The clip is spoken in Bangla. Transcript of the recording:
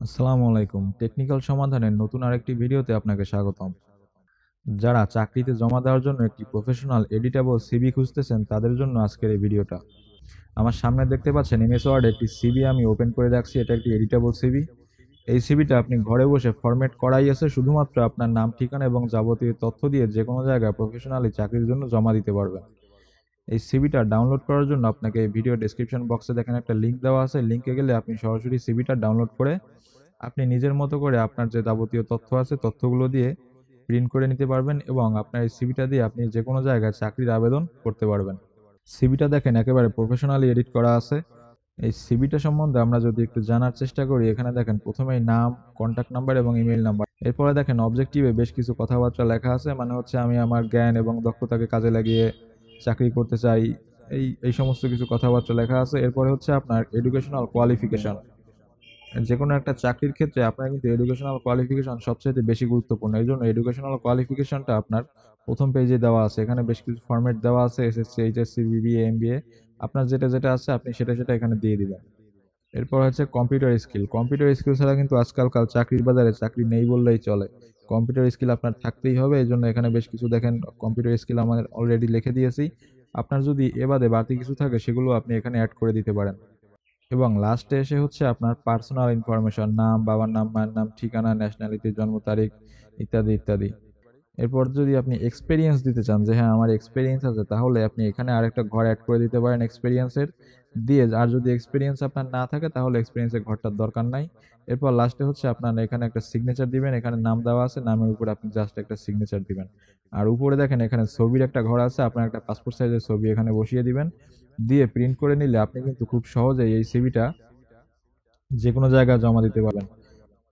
আসসালামু আলাইকুম। টেকনিক্যাল সমাধানের নতুন আরেকটি ভিডিওতে আপনাকে স্বাগতম। যারা চাকরিতে জমা দেওয়ার জন্য একটি প্রফেশনাল এডিটেবল সিভি খুঁজতেছেন তাদের জন্য আজকের এই ভিডিওটা। আমার সামনে দেখতে পাচ্ছেন এমএস ওয়ার্ডে একটি সিভি আমি ওপেন করে রাখছি। এটা একটি এডিটেবল সিভি। এই সিভিটা আপনি ঘরে বসে ফরম্যাট করাই আছে, শুধুমাত্র আপনার নাম, ঠিকানা এবং যাবতীয় তথ্য দিয়ে যে কোনো জায়গায় প্রফেশনালি চাকরির জন্য জমা দিতে পারবেন। এই সিভিটা ডাউনলোড করার জন্য আপনাকে এই ভিডিও ডেসক্রিপশন বক্সে দেখেন একটা লিঙ্ক দেওয়া আছে। লিঙ্কে গেলে আপনি সরাসরি সিভিটা ডাউনলোড করে আপনি নিজের মতো করে আপনার যে যাবতীয় তথ্য আছে তথ্যগুলো দিয়ে প্রিন্ট করে নিতে পারবেন এবং আপনার এই সিভিটা দিয়ে আপনি যে কোনো জায়গায় চাকরির আবেদন করতে পারবেন। সিভিটা দেখেন একেবারে প্রফেশনালি এডিট করা আছে। এই সিভিটা সম্বন্ধে আমরা যদি একটু জানার চেষ্টা করি, এখানে দেখেন প্রথমেই নাম, কন্ট্যাক্ট নাম্বার এবং ইমেল নাম্বার। এরপরে দেখেন অবজেক্টিভে বেশ কিছু কথাবার্তা লেখা আছে, মানে হচ্ছে আমি আমার জ্ঞান এবং দক্ষতাকে কাজে লাগিয়ে চাকরি করতে চাই, এই এই সমস্ত কিছু কথাবার্তা লেখা আছে। এরপরে হচ্ছে আপনার এডুকেশনাল কোয়ালিফিকেশন। যেকোনো একটা চাকরির ক্ষেত্রে আপনার কিন্তু এডুকেশনাল কোয়ালিফিকেশন সবচেয়ে বেশি গুরুত্বপূর্ণ। এই জন্য এডুকেশনাল কোয়ালিফিকেশনটা আপনার প্রথম পেজে দেওয়া আছে। এখানে বেশ কিছু ফরম্যাট দেওয়া আছে, এসএসসি, এইচএসসি, বিবিএ, এমবিএ। আপনার যেটা যেটা আছে আপনি সেটা সেটা এখানে দিয়ে দিবেন। এরপর হচ্ছে কম্পিউটার স্কিল। কম্পিউটার স্কিল ছাড়া কিন্তু আজকালকার চাকরির বাজারে চাকরি নেই বললেই চলে। কম্পিউটার স্কিল আপনার থাকতেই হবে। এই জন্য এখানে বেশ কিছু দেখেন কম্পিউটার স্কিল আমাদের অলরেডি লিখে দিয়েছি। আপনার যদি এ বাদে বাড়তি কিছু থাকে সেগুলো আপনি এখানে অ্যাড করে দিতে পারেন। এবং লাস্টে এসে হচ্ছে আপনার পার্সোনাল ইনফরমেশন, নাম, বাবার নাম, মায়ের নাম, ঠিকানা, ন্যাশনালিটি, জন্ম তারিখ ইত্যাদি ইত্যাদি। এরপর যদি আপনি এক্সপেরিয়েন্স দিতে চান যে হ্যাঁ আমার এক্সপেরিয়েন্স আছে, তাহলে আপনি এখানে আরেকটা ঘর অ্যাড করে দিতে পারেন এক্সপেরিয়েন্সের দিয়ে। আর যদি এক্সপেরিয়েন্স আপনার না থাকে তাহলে এক্সপেরিয়েন্সের ঘরটার দরকার নাই। এরপর লাস্টে হচ্ছে আপনার এখানে একটা সিগনেচার দিবেন। এখানে নাম দেওয়া আছে, নামের উপরে আপনি জাস্ট একটা সিগনেচার দিবেন। আর উপরে দেখেন এখানে ছবির একটা ঘর আছে, আপনার একটা পাসপোর্ট সাইজের ছবি এখানে বসিয়ে দিবেন। দিয়ে প্রিন্ট করে নিলে আপনি কিন্তু খুব সহজেই এই সিভিটা যে কোনো জায়গায় জমা দিতে পারবেন।